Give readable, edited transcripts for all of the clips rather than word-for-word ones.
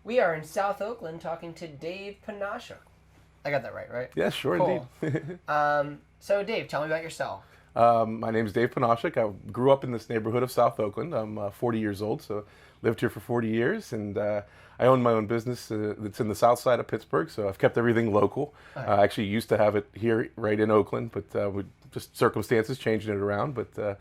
We are in South Oakland talking to Dave Panasiuk. I got that right? Yeah, sure, Cool. indeed. So Dave, tell me about yourself. My name is Dave Panasiuk. I grew up in this neighborhood of South Oakland. I'm 40 years old, so lived here for 40 years, and I own my own business that's in the south side of Pittsburgh, so I've kept everything local. I actually used to have it here right in Oakland, but just circumstances changing it around, but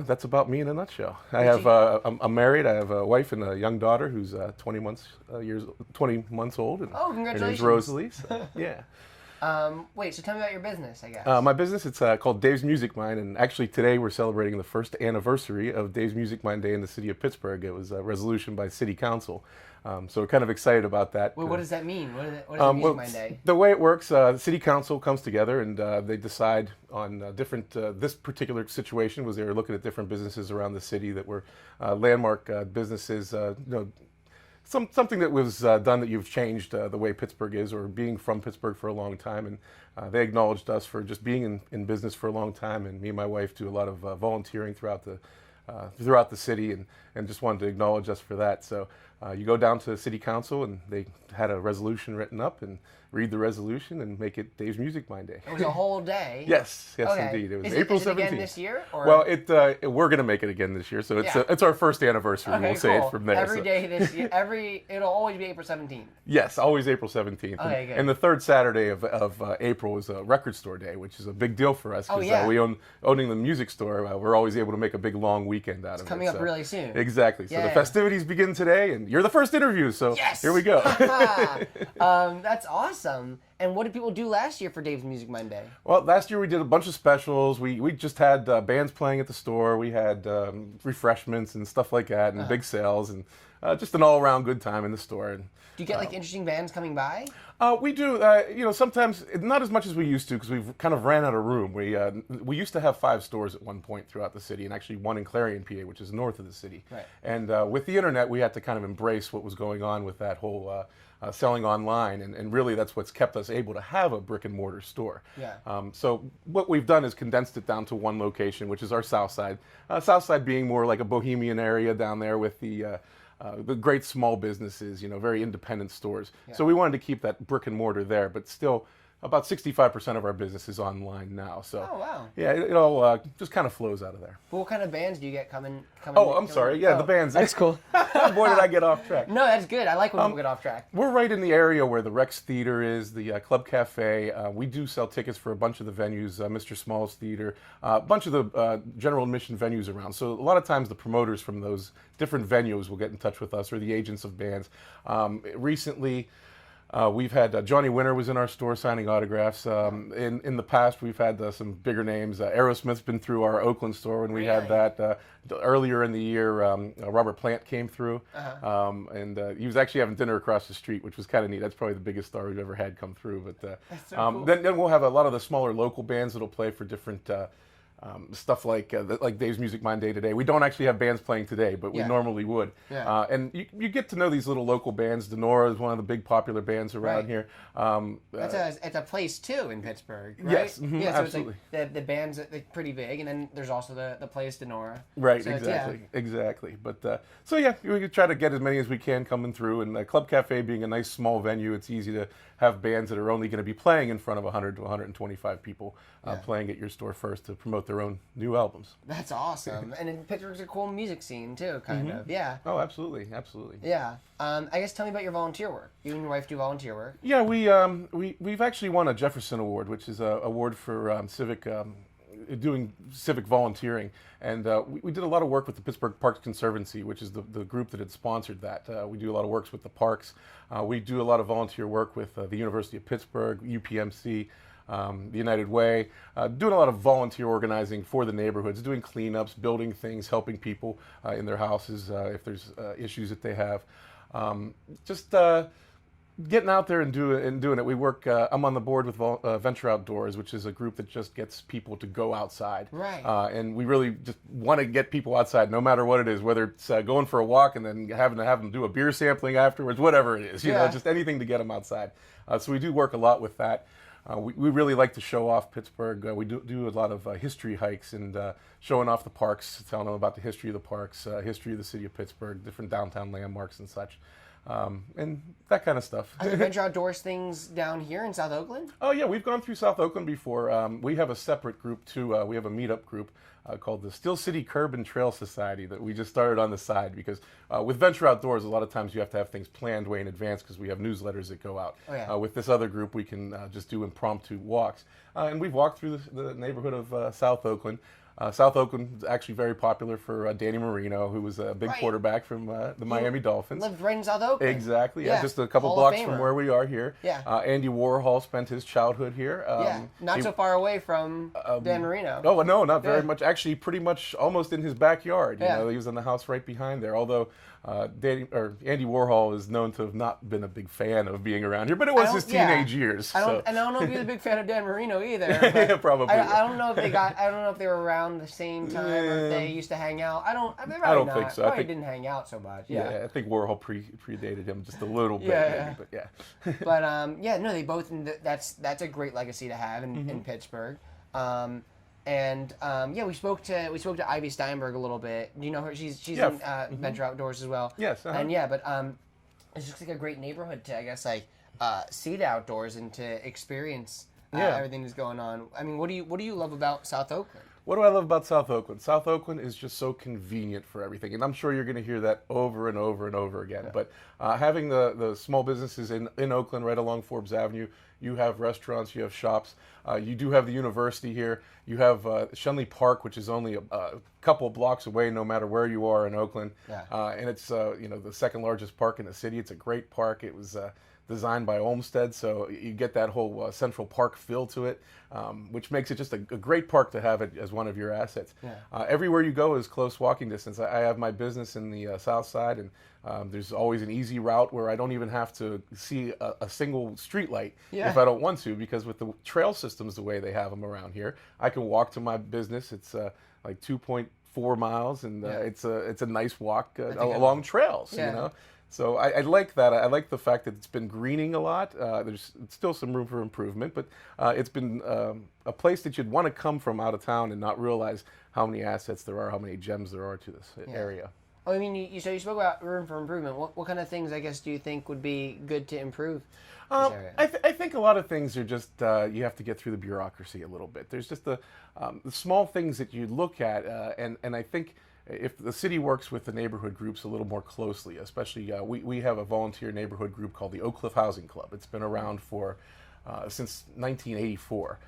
that's about me in a nutshell. I'm married. I have a wife and a young daughter who's 20 months old, and Oh, her name's congratulations. Rosalie. So, yeah. Wait, so tell me about your business, I guess. My business, it's called Dave's Music Mine, and actually today we're celebrating the first anniversary of Dave's Music Mine Day in the city of Pittsburgh. It was a resolution by City Council, so we're kind of excited about that. Well, what does that mean? What is Music Mine Day? The way it works, City Council comes together and they decide on different, this particular situation was they were looking at different businesses around the city that were landmark businesses, something that was done that you've changed the way Pittsburgh is, or being from Pittsburgh for a long time, and they acknowledged us for just being in business for a long time, and me and my wife do a lot of volunteering throughout the city, and just wanted to acknowledge us for that. So you go down to City Council, and they had a resolution written up, and read the resolution and make it Dave's Music Mine Day. It was a whole day. Yes, Okay. indeed. It was Is April is it 17th. again this year? Or? Well, we're going to make it again this year, so it's our first anniversary. Okay, We'll say cool. it from there. Every so. day this year, it'll always be April 17th. Yes, always April 17th. Okay, good. And the third Saturday of April is a record store day, which is a big deal for us. Oh, 'Cause, yeah. owning the music store, we're always able to make a big long weekend out of it. Coming up so. really soon. Exactly. So Yeah. the festivities begin today, and you're the first interview, so Yes! here we go. That's awesome. And what did people do last year for Dave's Music Mine Day? Well, last year we did a bunch of specials. We just had bands playing at the store. We had refreshments and stuff like that, and big sales, and just an all-around good time in the store. And Do you get like interesting bands coming by? we do, sometimes not as much as we used to, because we've kind of ran out of room. We used to have 5 stores at one point throughout the city, and actually one in Clarion, PA, which is north of the city. Right. And with the internet, we had to kind of embrace what was going on with that whole selling online, and really that's what's kept us able to have a brick and mortar store. Yeah. So what we've done is condensed it down to one location, which is our south side. South side being more like a bohemian area down there with the great small businesses, very independent stores. Yeah. So we wanted to keep that brick and mortar there, but still about 65% of our business is online now. So Oh, wow. yeah, it all just kind of flows out of there. Well, what kind of bands do you get coming? Oh, I'm sorry. Yeah, the bands. That's cool. Boy, did I get off track. No, that's good. I like when people get off track. We're right in the area where the Rex Theater is, the Club Cafe. We do sell tickets for a bunch of the venues, Mr. Small's Theater, a bunch of the general admission venues around. So a lot of times the promoters from those different venues will get in touch with us, or the agents of bands. Recently, we've had Johnny Winter was in our store signing autographs. In the past, we've had some bigger names. Aerosmith's been through our Oakland store when we had that. Earlier in the year, Robert Plant came through, and he was actually having dinner across the street, which was kind of neat. That's probably the biggest star we've ever had come through. But That's so cool. then we'll have a lot of the smaller local bands that'll play for different stuff like Dave's Music Mine Day today. We don't actually have bands playing today, but we Yeah. normally would. Yeah. And you get to know these little local bands. Denora is one of the big popular bands around Right. here. It's a place too in Pittsburgh, right? Yes, mhm, yeah, so absolutely. it's like the band's pretty big, and then there's also the place Denora. Right, So it's- exactly. But so yeah, we could try to get as many as we can coming through. And Club Cafe being a nice small venue, it's easy to have bands that are only going to be playing in front of 100 to 125 people playing at your store first to promote their own new albums. That's awesome. And then Pittsburgh's a cool music scene too, kind of. Yeah. Oh, absolutely. Yeah. I guess tell me about your volunteer work. You and your wife do volunteer work. Yeah, we've actually won a Jefferson Award, which is a award for civic doing civic volunteering, and we did a lot of work with the Pittsburgh Parks Conservancy, which is the group that had sponsored that. We do a lot of works with the parks. We do a lot of volunteer work with the University of Pittsburgh, UPMC, the United Way, doing a lot of volunteer organizing for the neighborhoods, doing cleanups, building things, helping people in their houses if there's issues that they have. Just getting out there and doing it. We work. I'm on the board with Venture Outdoors, which is a group that just gets people to go outside. Right. And we really just want to get people outside, no matter what it is. Whether it's going for a walk and then having to have them do a beer sampling afterwards, whatever it is. You know, just anything to get them outside. So we do work a lot with that. We really like to show off Pittsburgh. We do a lot of history hikes and showing off the parks, telling them about the history of the parks, history of the city of Pittsburgh, different downtown landmarks and such. and that kind of stuff. Are there Venture Outdoors things down here in South Oakland? Oh yeah, we've gone through South Oakland before. We have a separate group too. We have a meetup group called the Steel City Curb and Trail Society that we just started on the side because with Venture Outdoors, a lot of times you have to have things planned way in advance because we have newsletters that go out. Oh, yeah. With this other group, we can just do impromptu walks. And we've walked through the neighborhood of South Oakland. South Oakland is actually very popular for Danny Marino, who was a big quarterback from the Miami Dolphins. Lived right in South Oakland. Exactly, yeah, just a couple Hall blocks of from Famer. where we are here. Yeah. Andy Warhol spent his childhood here. Not so far away from Dan Marino. Oh, no, not very much. Actually, pretty much almost in his backyard. You know, he was in the house right behind there. Although Andy Warhol is known to have not been a big fan of being around here, but it was his teenage years. And I don't know if he was a big fan of Dan Marino either. Yeah, probably. I don't know if I don't know if they were around the same time or if they used to hang out. I don't think so. Probably didn't hang out so much. Yeah, I think Warhol predated him just a little bit, maybe, but yeah. But no, they both. That's a great legacy to have in Pittsburgh. We spoke to Ivy Steinberg a little bit. Do you know her? She's in Venture Outdoors as well. Yes. And it's just like a great neighborhood to, I guess, like see the outdoors and to experience everything that's going on. I mean, what do you love about South Oakland? What do I love about South Oakland? South Oakland is just so convenient for everything, and I'm sure you're going to hear that over and over and over again. Yeah. But having the small businesses in Oakland right along Forbes Avenue, you have restaurants, you have shops, you do have the university here, you have Shenley Park, which is only a couple blocks away no matter where you are in Oakland. Yeah. And it's the second largest park in the city. It's a great park. It was designed by Olmsted, so you get that whole Central Park feel to it, which makes it just a great park to have it as one of your assets. Yeah. Everywhere you go is close walking distance. I have my business in the south side, and there's always an easy route where I don't even have to see a single street light if I don't want to, because with the trail systems the way they have them around here, I can walk to my business. It's like 2.4 miles, and it's a nice walk along trails, you know. So I like that. I like the fact that it's been greening a lot. There's still some room for improvement, but it's been a place that you'd want to come from out of town and not realize how many assets there are, how many gems there are to this area. Oh, I mean, you spoke about room for improvement. What kind of things, I guess, do you think would be good to improve this area? I think a lot of things are just, you have to get through the bureaucracy a little bit. There's just the small things that you look at, and I think if the city works with the neighborhood groups a little more closely, especially we have a volunteer neighborhood group called the Oak Cliff Housing Club. It's been around for since 1984.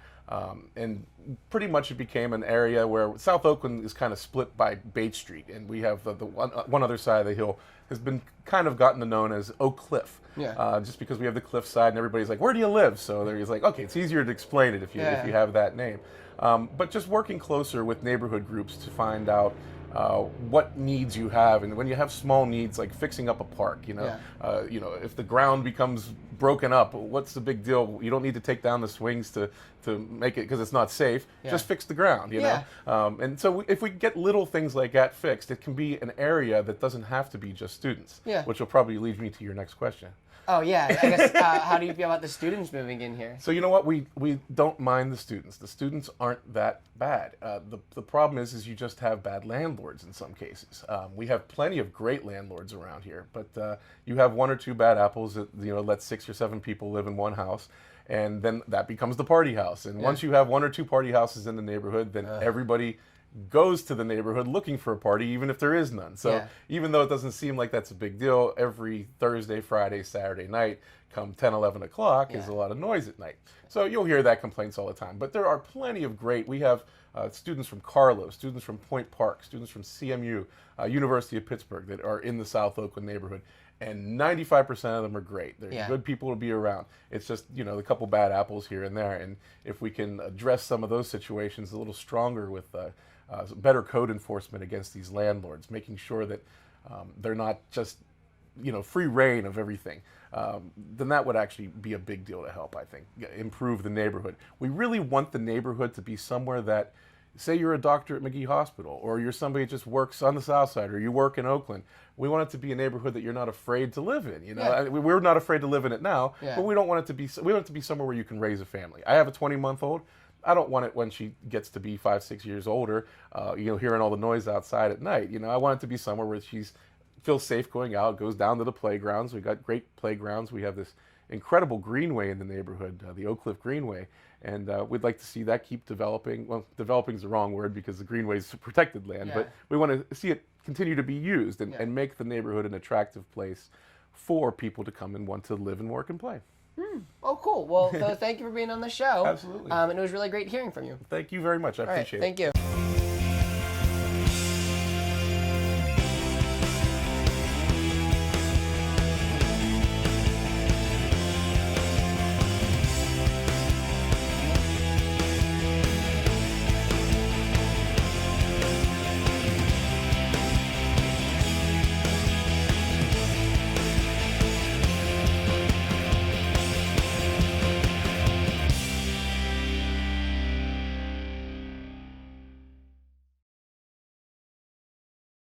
And pretty much it became an area where South Oakland is kind of split by Bate Street, and we have the one other side of the hill has been kind of gotten to known as Oak Cliff. Yeah. Just because we have the cliff side and everybody's like, where do you live? So they're like, okay, it's easier to explain it if you have that name. But just working closer with neighborhood groups to find out what needs you have, and when you have small needs like fixing up a park, if the ground becomes broken up, what's the big deal? You don't need to take down the swings to make it because it's not safe. Just fix the ground, you know. And so if we get little things like that fixed, it can be an area that doesn't have to be just students. Which will probably lead me to your next question. Oh yeah, I guess. How do you feel about the students moving in here? So you know what, we don't mind the students. The students aren't that bad. The problem is you just have bad landlords in some cases. We have plenty of great landlords around here, but you have one or two bad apples that let 6 or 7 people live in one house, and then that becomes the party house. And once you have 1 or 2 party houses in the neighborhood, then everybody goes to the neighborhood looking for a party, even if there is none. So even though it doesn't seem like that's a big deal, every Thursday, Friday, Saturday night, come 10, 11 o'clock, is a lot of noise at night. So you'll hear that complaints all the time. But there are plenty of great, we have students from Carlo, students from Point Park, students from CMU, University of Pittsburgh that are in the South Oakland neighborhood. And 95% of them are great. They're good people to be around. It's just, a couple bad apples here and there. And if we can address some of those situations a little stronger with better code enforcement against these landlords, making sure that they're not just, free reign of everything, then that would actually be a big deal to help, I think, improve the neighborhood. We really want the neighborhood to be somewhere that, say you're a doctor at McGee Hospital, or you're somebody that just works on the South Side, or you work in Oakland. We want it to be a neighborhood that you're not afraid to live in. We're not afraid to live in it now, but we don't want it to be. We want it to be somewhere where you can raise a family. I have a 20-month-old. I don't want it when she gets to be 5, 6 years older, hearing all the noise outside at night. I want it to be somewhere where she's feels safe going out, goes down to the playgrounds. We've got great playgrounds. We have this incredible greenway in the neighborhood, the Oak Cliff Greenway, and we'd like to see that keep developing. Well, developing is the wrong word because the greenway is protected land, but we want to see it continue to be used and make the neighborhood an attractive place for people to come and want to live and work and play. Oh, cool. Well, so thank you for being on the show. Absolutely. And it was really great hearing from you. Thank you very much. I appreciate it. Thank you.